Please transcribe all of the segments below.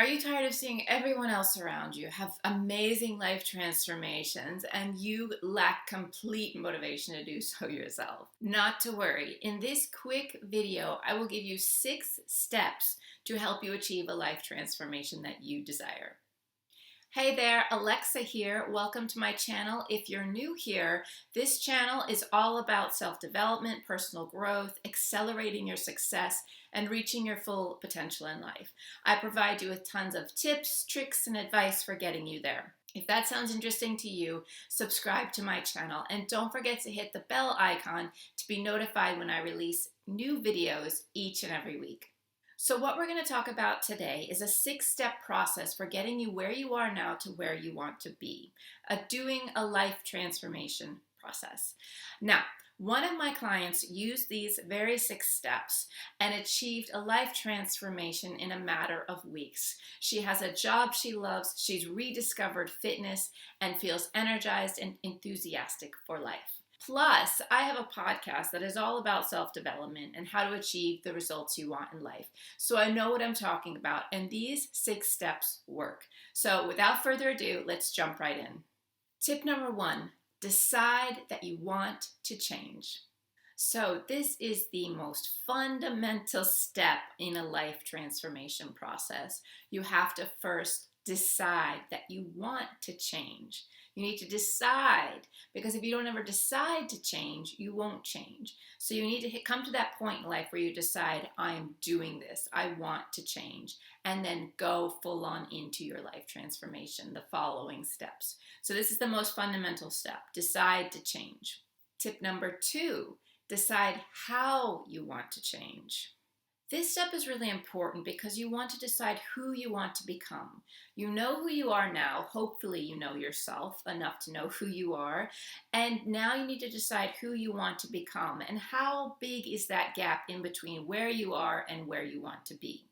Are you tired of seeing everyone else around you have amazing life transformations and you lack complete motivation to do so yourself? Not to worry. In this quick video, I will give you 6 steps to help you achieve a life transformation that you desire. Hey there, Alexa here. Welcome to my channel. If you're new here, this channel is all about self-development, personal growth, accelerating your success, and reaching your full potential in life. I provide you with tons of tips, tricks, and advice for getting you there. If that sounds interesting to you, subscribe to my channel and don't forget to hit the bell icon to be notified when I release new videos each and every week. So what we're going to talk about today is a 6-step process for getting you where you are now to where you want to be, doing a life transformation process. Now, one of my clients used these very 6 steps and achieved a life transformation in a matter of weeks. She has a job she loves, she's rediscovered fitness, and feels energized and enthusiastic for life. Plus, I have a podcast that is all about self-development and how to achieve the results you want in life. So I know what I'm talking about, and these 6 steps work. So without further ado, let's jump right in. Tip number 1, decide that you want to change. So this is the most fundamental step in a life transformation process. You have to first decide that you want to change. You need to decide, because if you don't ever decide to change, you won't change. So you need to come to that point in life where you decide, I am doing this, I want to change, and then go full on into your life transformation, the following steps. So this is the most fundamental step, decide to change. Tip number 2, decide how you want to change. This step is really important because you want to decide who you want to become. You know who you are now. Hopefully you know yourself enough to know who you are. And now you need to decide who you want to become and how big is that gap in between where you are and where you want to be.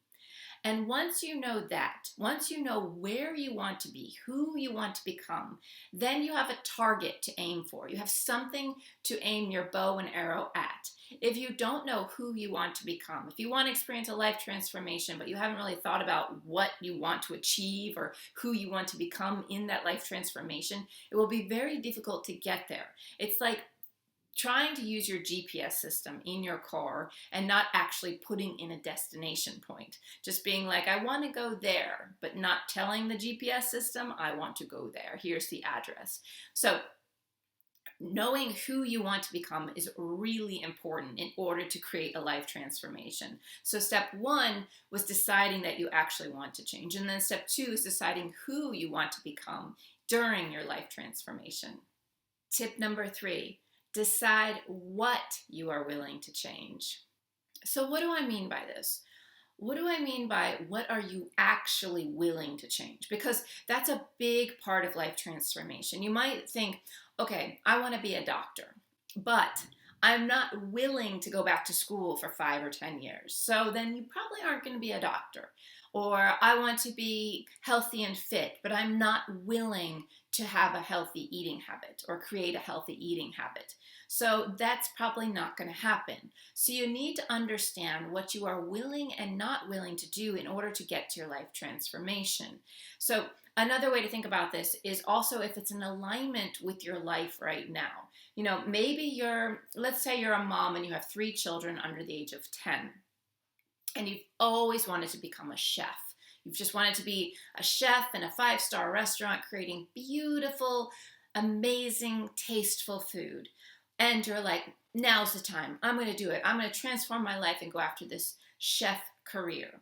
And once you know that, once you know where you want to be, who you want to become, then you have a target to aim for. You have something to aim your bow and arrow at. If you don't know who you want to become, if you want to experience a life transformation, but you haven't really thought about what you want to achieve or who you want to become in that life transformation, it will be very difficult to get there. It's like trying to use your GPS system in your car and not actually putting in a destination point. Just being like, I want to go there, but not telling the GPS system, I want to go there. Here's the address. So knowing who you want to become is really important in order to create a life transformation. So step 1 was deciding that you actually want to change. And then step 2 is deciding who you want to become during your life transformation. Tip number 3, decide what you are willing to change. So what do I mean by this? What do I mean by what are you actually willing to change? Because that's a big part of life transformation. You might think, okay, I want to be a doctor, but I'm not willing to go back to school for 5 or 10 years. So then you probably aren't going to be a doctor. Or I want to be healthy and fit, but I'm not willing to have a healthy eating habit or create a healthy eating habit. So that's probably not going to happen. So you need to understand what you are willing and not willing to do in order to get to your life transformation. So another way to think about this is also if it's in alignment with your life right now. You know, maybe let's say you're a mom and you have 3 children under the age of 10. And you've always wanted to become a chef. You've just wanted to be a chef in a 5-star restaurant creating beautiful, amazing, tasteful food. And you're like, now's the time. I'm going to do it. I'm going to transform my life and go after this chef career.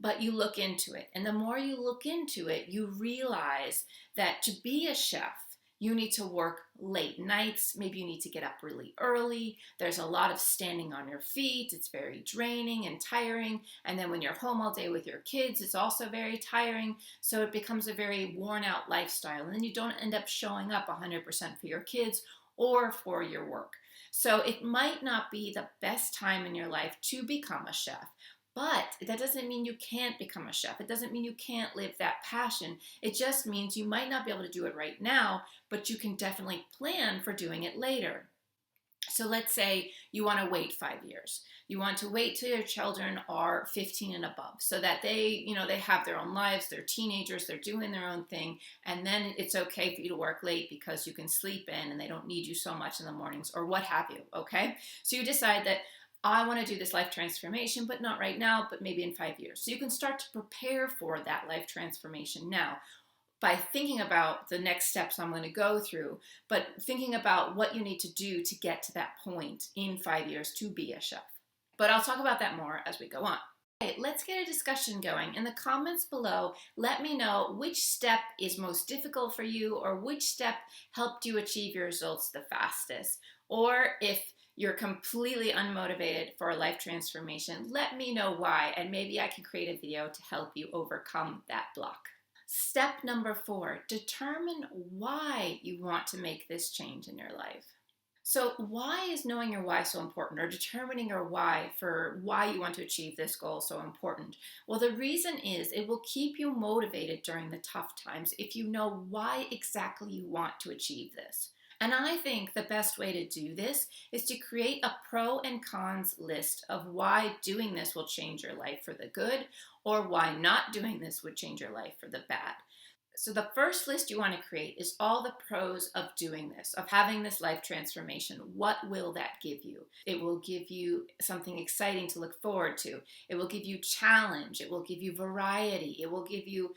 But you look into it. And the more you look into it, you realize that to be a chef, you need to work late nights. Maybe you need to get up really early. There's a lot of standing on your feet. It's very draining and tiring. And then when you're home all day with your kids, it's also very tiring. So it becomes a very worn out lifestyle. And then you don't end up showing up 100% for your kids or for your work. So it might not be the best time in your life to become a chef. But that doesn't mean you can't become a chef. It doesn't mean you can't live that passion. It just means you might not be able to do it right now, but you can definitely plan for doing it later. So let's say you want to wait 5 years. You want to wait till your children are 15 and above so that they have their own lives, they're teenagers, they're doing their own thing, and then it's okay for you to work late because you can sleep in and they don't need you so much in the mornings or what have you, okay? So you decide that I want to do this life transformation, but not right now, but maybe in 5 years. So you can start to prepare for that life transformation now by thinking about the next steps I'm going to go through, but thinking about what you need to do to get to that point in 5 years to be a chef. But I'll talk about that more as we go on. Okay, let's get a discussion going. In the comments below, let me know which step is most difficult for you or which step helped you achieve your results the fastest. Or if you're completely unmotivated for a life transformation, let me know why, and maybe I can create a video to help you overcome that block. Step number 4, determine why you want to make this change in your life. So why is knowing your why so important, or determining your why for why you want to achieve this goal so important? Well, the reason is it will keep you motivated during the tough times if you know why exactly you want to achieve this. And I think the best way to do this is to create a pro and cons list of why doing this will change your life for the good or why not doing this would change your life for the bad. So the first list you want to create is all the pros of doing this, of having this life transformation. What will that give you? It will give you something exciting to look forward to. It will give you challenge. It will give you variety. It will give you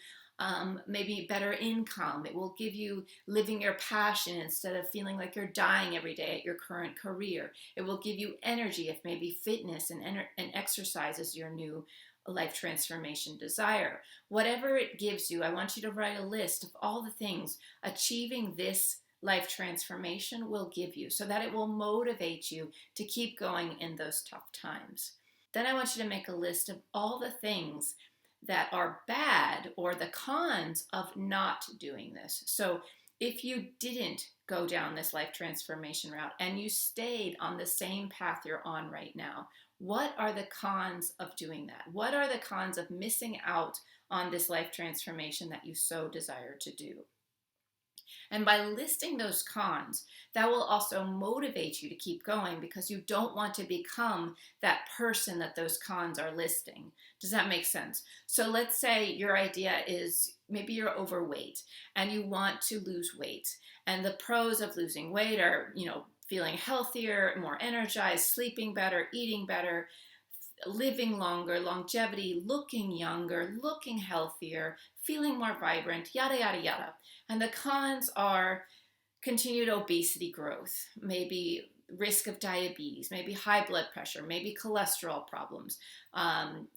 maybe better income. It will give you living your passion instead of feeling like you're dying every day at your current career. It will give you energy if maybe fitness and exercise is your new life transformation desire. Whatever it gives you, I want you to write a list of all the things achieving this life transformation will give you so that it will motivate you to keep going in those tough times. Then I want you to make a list of all the things that are bad or the cons of not doing this. So if you didn't go down this life transformation route and you stayed on the same path you're on right now, what are the cons of doing that? What are the cons of missing out on this life transformation that you so desire to do? And by listing those cons, that will also motivate you to keep going because you don't want to become that person that those cons are listing. Does that make sense? So let's say your idea is maybe you're overweight and you want to lose weight. And the pros of losing weight are, feeling healthier, more energized, sleeping better, eating better, living longer, longevity, looking younger, looking healthier, feeling more vibrant, yada, yada, yada. And the cons are continued obesity growth, maybe risk of diabetes, maybe high blood pressure, maybe cholesterol problems,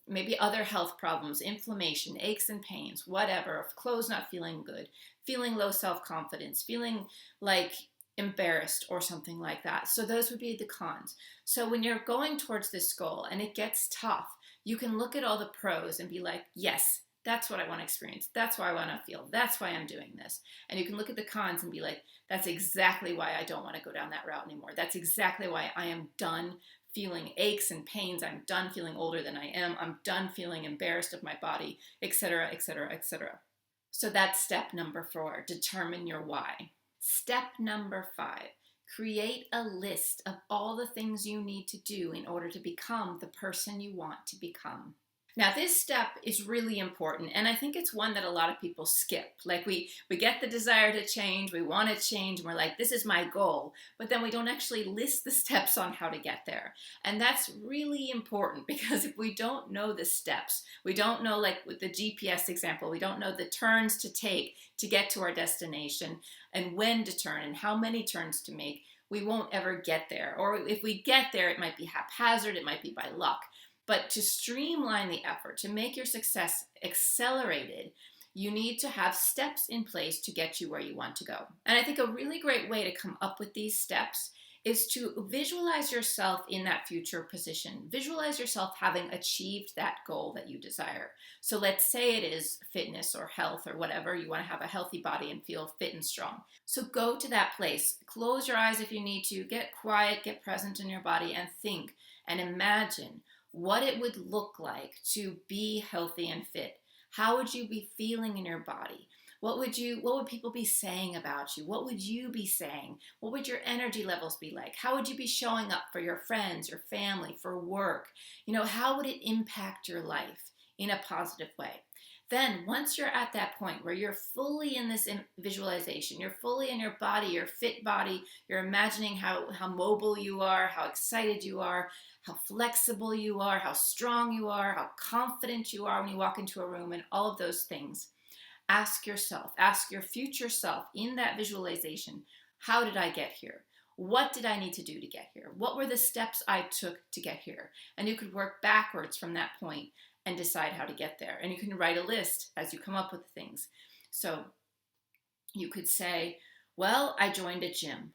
maybe other health problems, inflammation, aches and pains, whatever, clothes not feeling good, feeling low self-confidence, feeling like embarrassed or something like that. So those would be the cons. So when you're going towards this goal and it gets tough, you can look at all the pros and be like, yes, that's what I want to experience. That's why I want to feel. That's why I'm doing this. And you can look at the cons and be like, that's exactly why I don't want to go down that route anymore. That's exactly why I am done feeling aches and pains. I'm done feeling older than I am. I'm done feeling embarrassed of my body, etc., etc., etc. So that's step number 4, determine your why. Step number 5, create a list of all the things you need to do in order to become the person you want to become. Now, this step is really important, and I think it's one that a lot of people skip. Like we get the desire to change, we want to change, and we're like, this is my goal, but then we don't actually list the steps on how to get there. And that's really important because if we don't know the steps, we don't know, like with the GPS example, we don't know the turns to take to get to our destination and when to turn and how many turns to make, we won't ever get there. Or if we get there, it might be haphazard, it might be by luck. But to streamline the effort, to make your success accelerated, you need to have steps in place to get you where you want to go. And I think a really great way to come up with these steps is to visualize yourself in that future position. Visualize yourself having achieved that goal that you desire. So let's say it is fitness or health or whatever. You want to have a healthy body and feel fit and strong. So go to that place. Close your eyes if you need to. Get quiet, get present in your body and think and imagine what it would look like to be healthy and fit. How would you be feeling in your body? What would people be saying about you? What would you be saying? What would your energy levels be like? How would you be showing up for your friends, your family, for work? How would it impact your life in a positive way? Then once you're at that point where you're fully in this visualization, you're fully in your body, your fit body, you're imagining how mobile you are, how excited you are, how flexible you are, how strong you are, how confident you are when you walk into a room, and all of those things. Ask yourself, ask your future self in that visualization, how did I get here? What did I need to do to get here? What were the steps I took to get here? And you could work backwards from that point and decide how to get there. And you can write a list as you come up with things. So you could say, well, I joined a gym.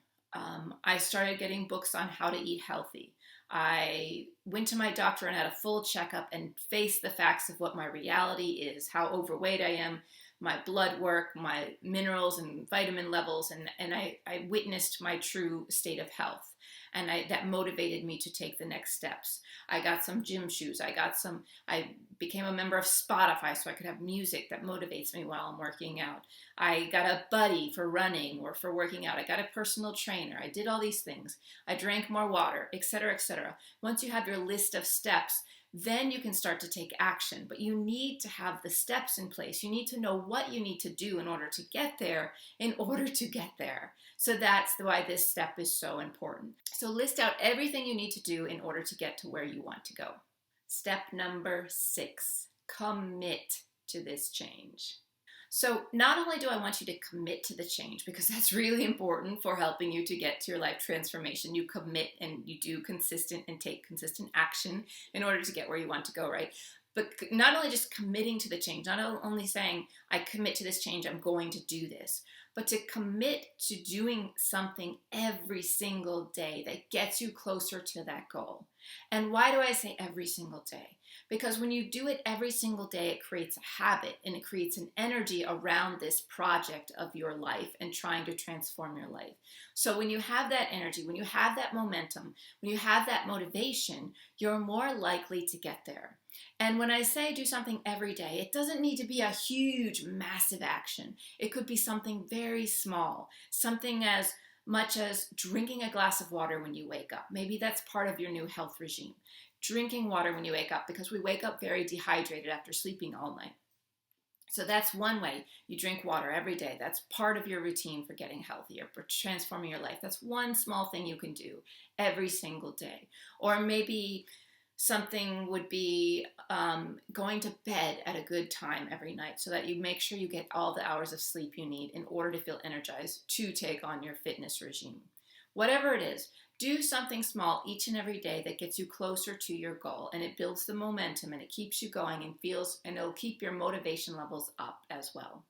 I started getting books on how to eat healthy. I went to my doctor and had a full checkup and faced the facts of what my reality is, how overweight I am, my blood work, my minerals and vitamin levels, and I witnessed my true state of health. And that motivated me to take the next steps. I got some gym shoes. I became a member of Spotify so I could have music that motivates me while I'm working out. I got a buddy for running or for working out. I got a personal trainer. I did all these things. I drank more water, etc., etc. Once you have your list of steps, then you can start to take action. But you need to have the steps in place. You need to know what you need to do in order to get there, So that's why this step is so important. So list out everything you need to do in order to get to where you want to go. Step number 6, commit to this change. So not only do I want you to commit to the change, because that's really important for helping you to get to your life transformation. You commit and you do consistent and take consistent action in order to get where you want to go, right? But not only just committing to the change, not only saying, I commit to this change, I'm going to do this, but to commit to doing something every single day that gets you closer to that goal. And why do I say every single day? Because when you do it every single day, it creates a habit and it creates an energy around this project of your life and trying to transform your life. So when you have that energy, when you have that momentum, when you have that motivation, you're more likely to get there. And when I say do something every day, it doesn't need to be a huge, massive action. It could be something very small, something as much as drinking a glass of water when you wake up. Maybe that's part of your new health regime. Drinking water when you wake up, because we wake up very dehydrated after sleeping all night. So that's one way. You drink water every day. That's part of your routine for getting healthier, for transforming your life. That's one small thing you can do every single day. Or maybe something would be going to bed at a good time every night so that you make sure you get all the hours of sleep you need in order to feel energized to take on your fitness regime. Whatever it is, do something small each and every day that gets you closer to your goal, and it builds the momentum and it keeps you going and it'll keep your motivation levels up as well.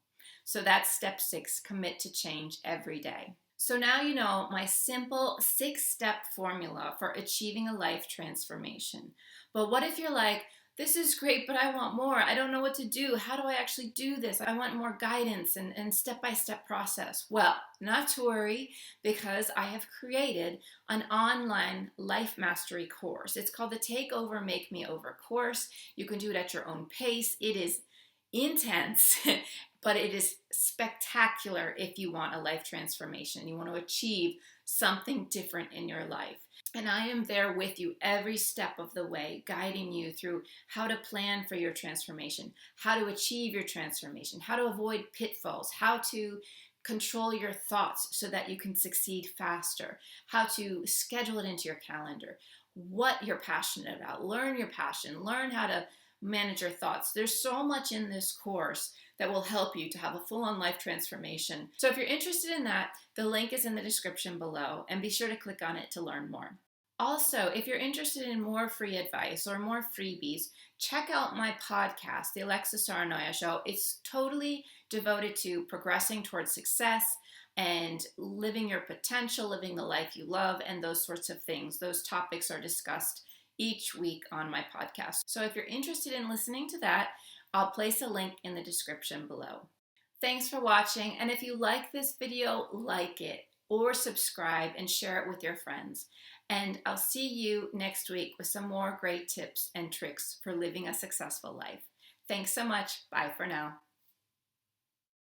So that's step 6, commit to change every day. So now you know my simple 6-step formula for achieving a life transformation. But what if you're like, this is great, but I want more. I don't know what to do. How do I actually do this? I want more guidance and step-by-step process. Well, not to worry, because I have created an online life mastery course. It's called the Takeover Make Me Over course. You can do it at your own pace. It is intense, but it is spectacular if you want a life transformation. You want to achieve something different in your life. And I am there with you every step of the way, guiding you through how to plan for your transformation, how to achieve your transformation, how to avoid pitfalls, how to control your thoughts so that you can succeed faster, how to schedule it into your calendar, what you're passionate about, learn your passion, learn how to manage your thoughts. There's so much in this course that will help you to have a full-on life transformation. So if you're interested in that, the link is in the description below, and be sure to click on it to learn more. Also, if you're interested in more free advice or more freebies, check out my podcast, The Saarenoja Show. It's totally devoted to progressing towards success and living your potential, living the life you love, and those sorts of things. Those topics are discussed each week on my podcast. So if you're interested in listening to that, I'll place a link in the description below. Thanks for watching, and if you like this video, like it or subscribe and share it with your friends. And I'll see you next week with some more great tips and tricks for living a successful life. Thanks so much. Bye for now.